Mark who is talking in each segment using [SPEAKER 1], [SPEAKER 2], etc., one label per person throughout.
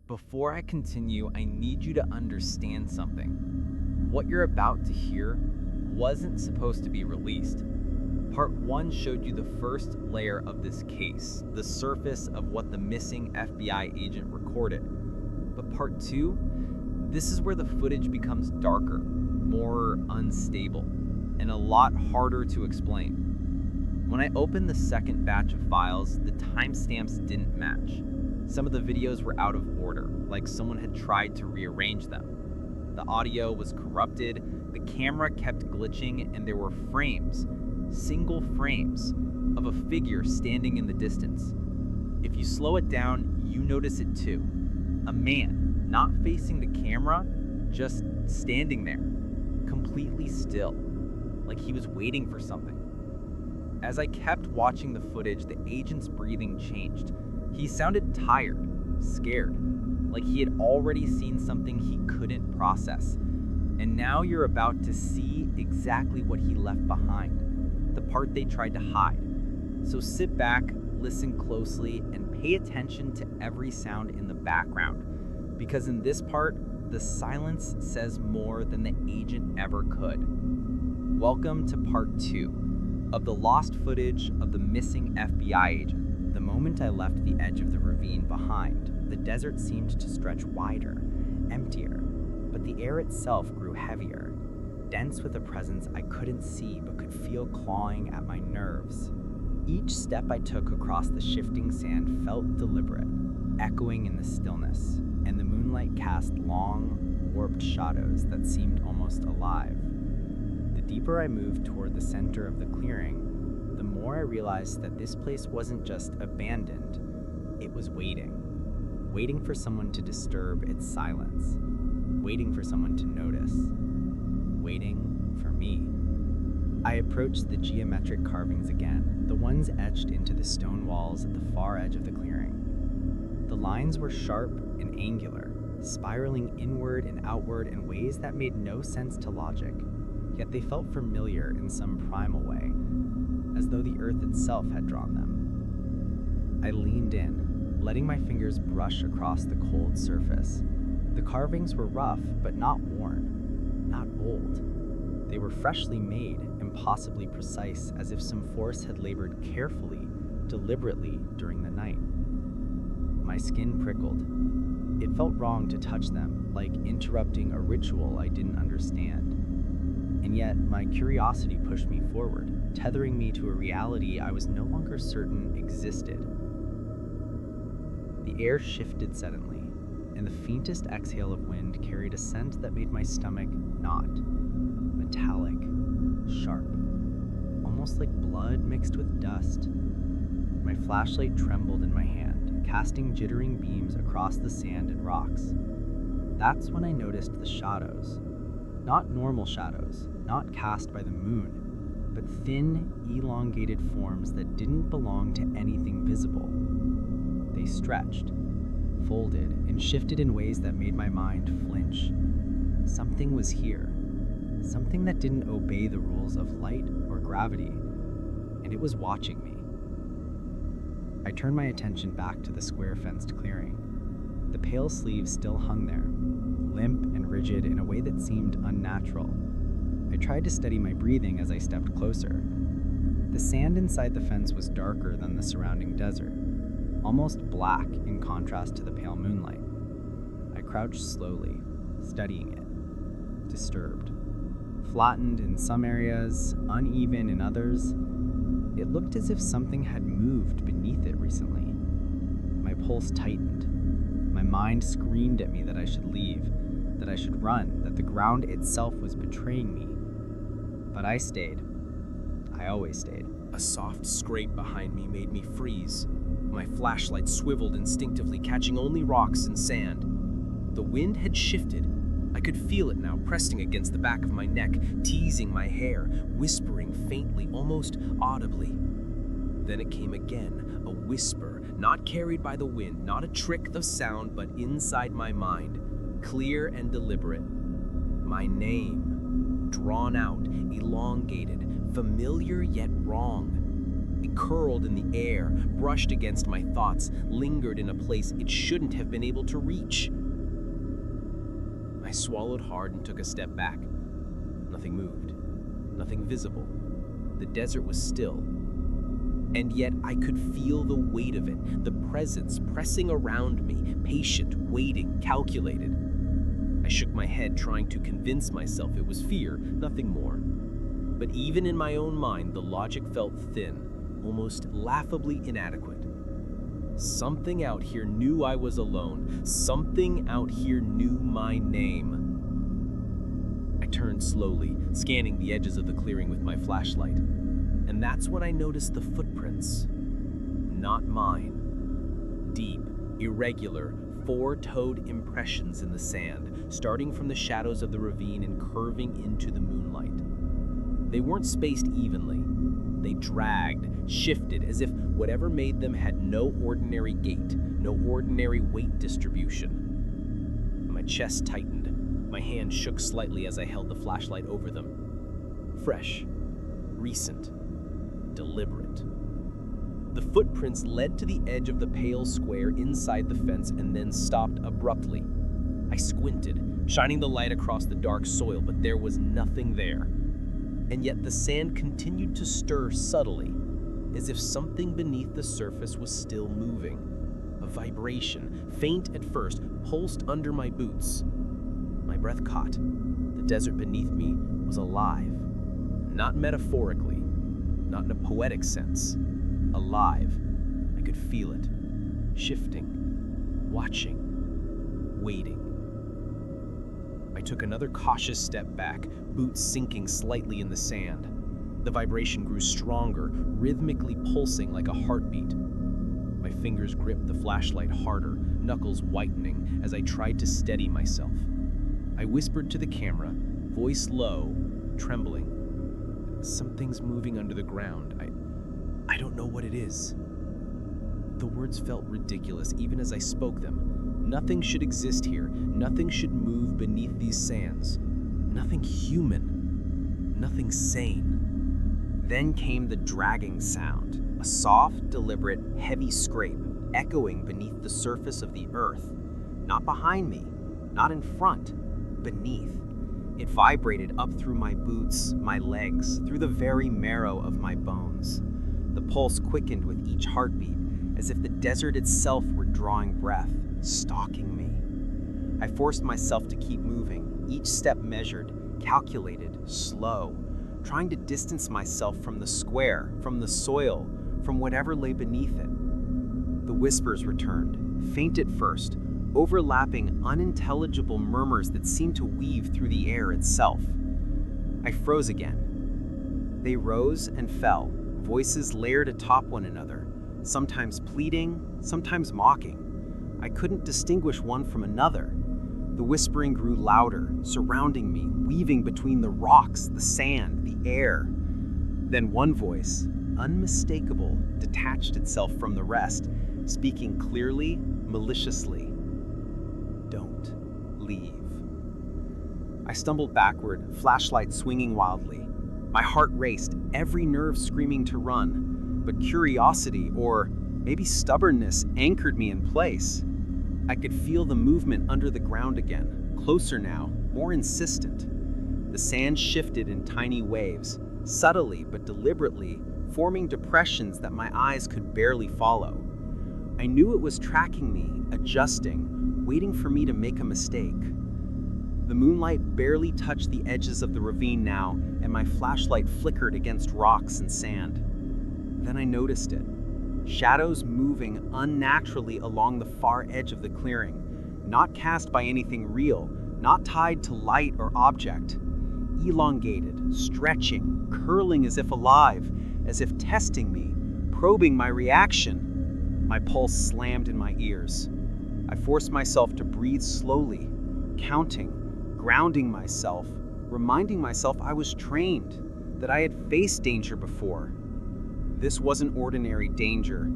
[SPEAKER 1] Before I continue, I need you to understand something. What you're about to hear wasn't supposed to be released. Part 1 showed you the first layer of this case, the surface of what the missing FBI agent recorded. But Part 2, this is where the footage becomes darker, more unstable, and a lot harder to explain. When I opened the second batch of files, the timestamps didn't match. Some of the videos were out of order, like someone had tried to rearrange them. The audio was corrupted, the camera kept glitching, and there were frames, single frames, of a figure standing in the distance. If you slow it down, you notice it too. A man, not facing the camera, just standing there, completely still, like he was waiting for something. As I kept watching the footage, the agent's breathing changed. He sounded tired, scared, like he had already seen something he couldn't process. And now you're about to see exactly what he left behind, the part they tried to hide. So sit back, listen closely, and pay attention to every sound in the background. Because in this part, the silence says more than the agent ever could. Welcome to Part 2 of the lost footage of the missing FBI agent. The moment I left the edge of the ravine behind, the desert seemed to stretch wider, emptier, but the air itself grew heavier, dense with a presence I couldn't see but could feel clawing at my nerves. Each step I took across the shifting sand felt deliberate, echoing in the stillness, and the moonlight cast long, warped shadows that seemed almost alive. The deeper I moved toward the center of the clearing, the more I realized that this place wasn't just abandoned, it was waiting for someone to disturb its silence, waiting for someone to notice, waiting for me. I approached the geometric carvings again, the ones etched into the stone walls at the far edge of the clearing. The lines were sharp and angular, spiraling inward and outward in ways that made no sense to logic, yet they felt familiar in some primal way, as though the earth itself had drawn them. I leaned in, letting my fingers brush across the cold surface. The carvings were rough, but not worn, not old. They were freshly made, impossibly precise, as if some force had labored carefully, deliberately during the night. My skin prickled. It felt wrong to touch them, like interrupting a ritual I didn't understand. And yet, my curiosity pushed me forward, tethering me to a reality I was no longer certain existed. The air shifted suddenly, and the faintest exhale of wind carried a scent that made my stomach knot, metallic, sharp, almost like blood mixed with dust. My flashlight trembled in my hand, casting jittering beams across the sand and rocks. That's when I noticed the shadows. Not normal shadows, not cast by the moon, but thin, elongated forms that didn't belong to anything visible. They stretched, folded, and shifted in ways that made my mind flinch. Something was here, something that didn't obey the rules of light or gravity, and it was watching me. I turned my attention back to the square-fenced clearing. The pale sleeve still hung there, limp and rigid in a way that seemed unnatural. I tried to steady my breathing as I stepped closer. The sand inside the fence was darker than the surrounding desert, almost black in contrast to the pale moonlight. I crouched slowly, studying it, disturbed. Flattened in some areas, uneven in others, it looked as if something had moved beneath it recently. My pulse tightened. My mind screamed at me that I should leave, that I should run, that the ground itself was betraying me. But I stayed. I always stayed.
[SPEAKER 2] A soft scrape behind me made me freeze. My flashlight swiveled instinctively, catching only rocks and sand. The wind had shifted. I could feel it now, pressing against the back of my neck, teasing my hair, whispering faintly, almost audibly. Then it came again, a whisper, not carried by the wind, not a trick of sound, but inside my mind, clear and deliberate. My name, drawn out, elongated, familiar yet wrong. It curled in the air, brushed against my thoughts, lingered in a place it shouldn't have been able to reach. I swallowed hard and took a step back. Nothing moved, nothing visible. The desert was still. And yet I could feel the weight of it, the presence pressing around me, patient, waiting, calculated. I shook my head, trying to convince myself it was fear, nothing more. But even in my own mind, the logic felt thin, almost laughably inadequate. Something out here knew I was alone. Something out here knew my name. I turned slowly, scanning the edges of the clearing with my flashlight. And that's when I noticed the footprints. Not mine. Deep, irregular, four-toed impressions in the sand, starting from the shadows of the ravine and curving into the moonlight. They weren't spaced evenly. They dragged, shifted, as if whatever made them had no ordinary gait, no ordinary weight distribution. My chest tightened. My hand shook slightly as I held the flashlight over them. Fresh, recent, deliberate. The footprints led to the edge of the pale square inside the fence and then stopped abruptly. I squinted, shining the light across the dark soil, but there was nothing there. And yet the sand continued to stir subtly, as if something beneath the surface was still moving. A vibration, faint at first, pulsed under my boots. My breath caught. The desert beneath me was alive. Not metaphorically, not in a poetic sense. Alive. I could feel it. Shifting. Watching. Waiting. I took another cautious step back, boots sinking slightly in the sand. The vibration grew stronger, rhythmically pulsing like a heartbeat. My fingers gripped the flashlight harder, knuckles whitening as I tried to steady myself. I whispered to the camera, voice low, trembling. Something's moving under the ground. I don't know what it is. The words felt ridiculous even as I spoke them. Nothing should exist here. Nothing should move beneath these sands. Nothing human. Nothing sane.
[SPEAKER 1] Then came the dragging sound, a soft, deliberate, heavy scrape echoing beneath the surface of the earth. Not behind me, not in front, beneath. It vibrated up through my boots, my legs, through the very marrow of my bones. The pulse quickened with each heartbeat, as if the desert itself were drawing breath, stalking me. I forced myself to keep moving, each step measured, calculated, slow, trying to distance myself from the square, from the soil, from whatever lay beneath it. The whispers returned, faint at first, overlapping unintelligible murmurs that seemed to weave through the air itself. I froze again. They rose and fell, voices layered atop one another, sometimes pleading, sometimes mocking. I couldn't distinguish one from another. The whispering grew louder, surrounding me, weaving between the rocks, the sand, the air. Then one voice, unmistakable, detached itself from the rest, speaking clearly, maliciously. Don't leave. I stumbled backward, flashlight swinging wildly. My heart raced, every nerve screaming to run, but curiosity, or maybe stubbornness, anchored me in place. I could feel the movement under the ground again, closer now, more insistent. The sand shifted in tiny waves, subtly but deliberately, forming depressions that my eyes could barely follow. I knew it was tracking me, adjusting, waiting for me to make a mistake. The moonlight barely touched the edges of the ravine now, and my flashlight flickered against rocks and sand. Then I noticed it. Shadows moving unnaturally along the far edge of the clearing, not cast by anything real, not tied to light or object. Elongated, stretching, curling as if alive, as if testing me, probing my reaction. My pulse slammed in my ears. I forced myself to breathe slowly, counting, grounding myself, reminding myself I was trained, that I had faced danger before. This wasn't ordinary danger.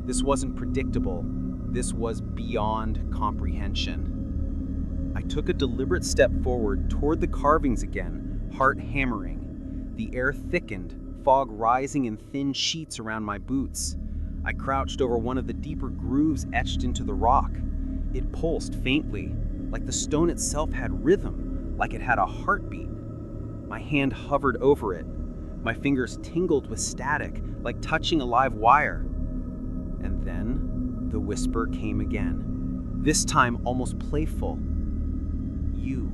[SPEAKER 1] This wasn't predictable. This was beyond comprehension. I took a deliberate step forward toward the carvings again, heart hammering. The air thickened,
[SPEAKER 2] fog rising in thin sheets around my boots. I crouched over one of the deeper grooves etched into the rock. It pulsed faintly, like the stone itself had rhythm, like it had a heartbeat. My hand hovered over it. My fingers tingled with static, like touching a live wire. And then the whisper came again, this time almost playful. You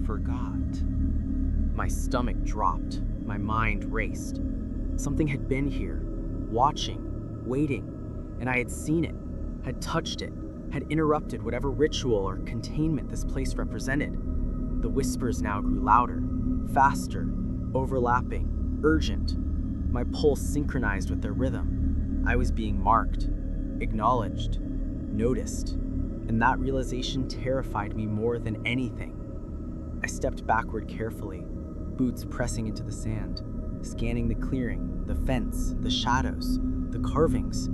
[SPEAKER 2] forgot.
[SPEAKER 3] My stomach dropped. My mind raced. Something had been here, watching, waiting, and I had seen it, had touched it, had interrupted whatever ritual or containment this place represented. The whispers now grew louder, faster, overlapping, urgent. My pulse synchronized with their rhythm. I was being marked, acknowledged, noticed, and that realization terrified me more than anything. I stepped backward carefully, boots pressing into the sand, scanning the clearing, the fence, the shadows, the carvings.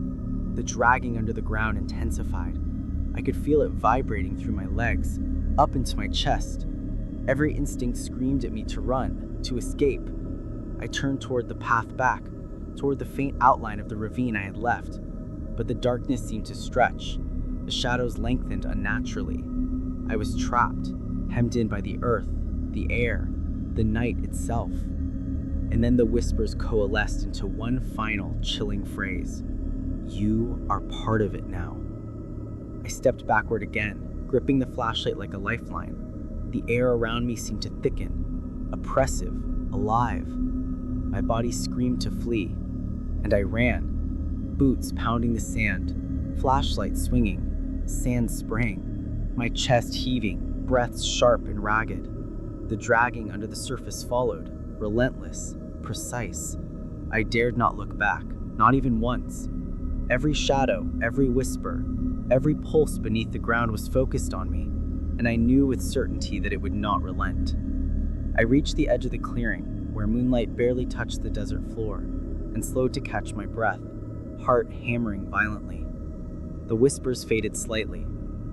[SPEAKER 3] The dragging under the ground intensified. I could feel it vibrating through my legs, up into my chest. Every instinct screamed at me to run, to escape. I turned toward the path back, toward the faint outline of the ravine I had left. But the darkness seemed to stretch. The shadows lengthened unnaturally. I was trapped, hemmed in by the earth, the air, the night itself. And then the whispers coalesced into one final chilling phrase. You are part of it now. I stepped backward again, gripping the flashlight like a lifeline. The air around me seemed to thicken, oppressive, alive. My body screamed to flee, and I ran, boots pounding the sand, flashlight swinging, sand spraying, my chest heaving, breaths sharp and ragged. The dragging under the surface followed, relentless, precise. I dared not look back, not even once. Every shadow, every whisper, every pulse beneath the ground was focused on me, and I knew with certainty that it would not relent. I reached the edge of the clearing, where moonlight barely touched the desert floor, and slowed to catch my breath, heart hammering violently. The whispers faded slightly,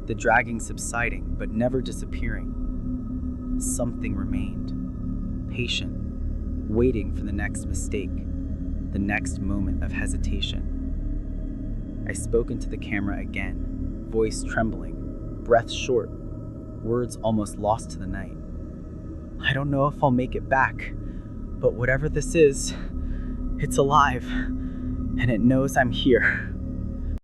[SPEAKER 3] the dragging subsiding but never disappearing. Something remained, patient, waiting for the next mistake, the next moment of hesitation. I spoke into the camera again, voice trembling, breath short, words almost lost to the night. I don't know if I'll make it back, but whatever this is, it's alive, and it knows I'm here.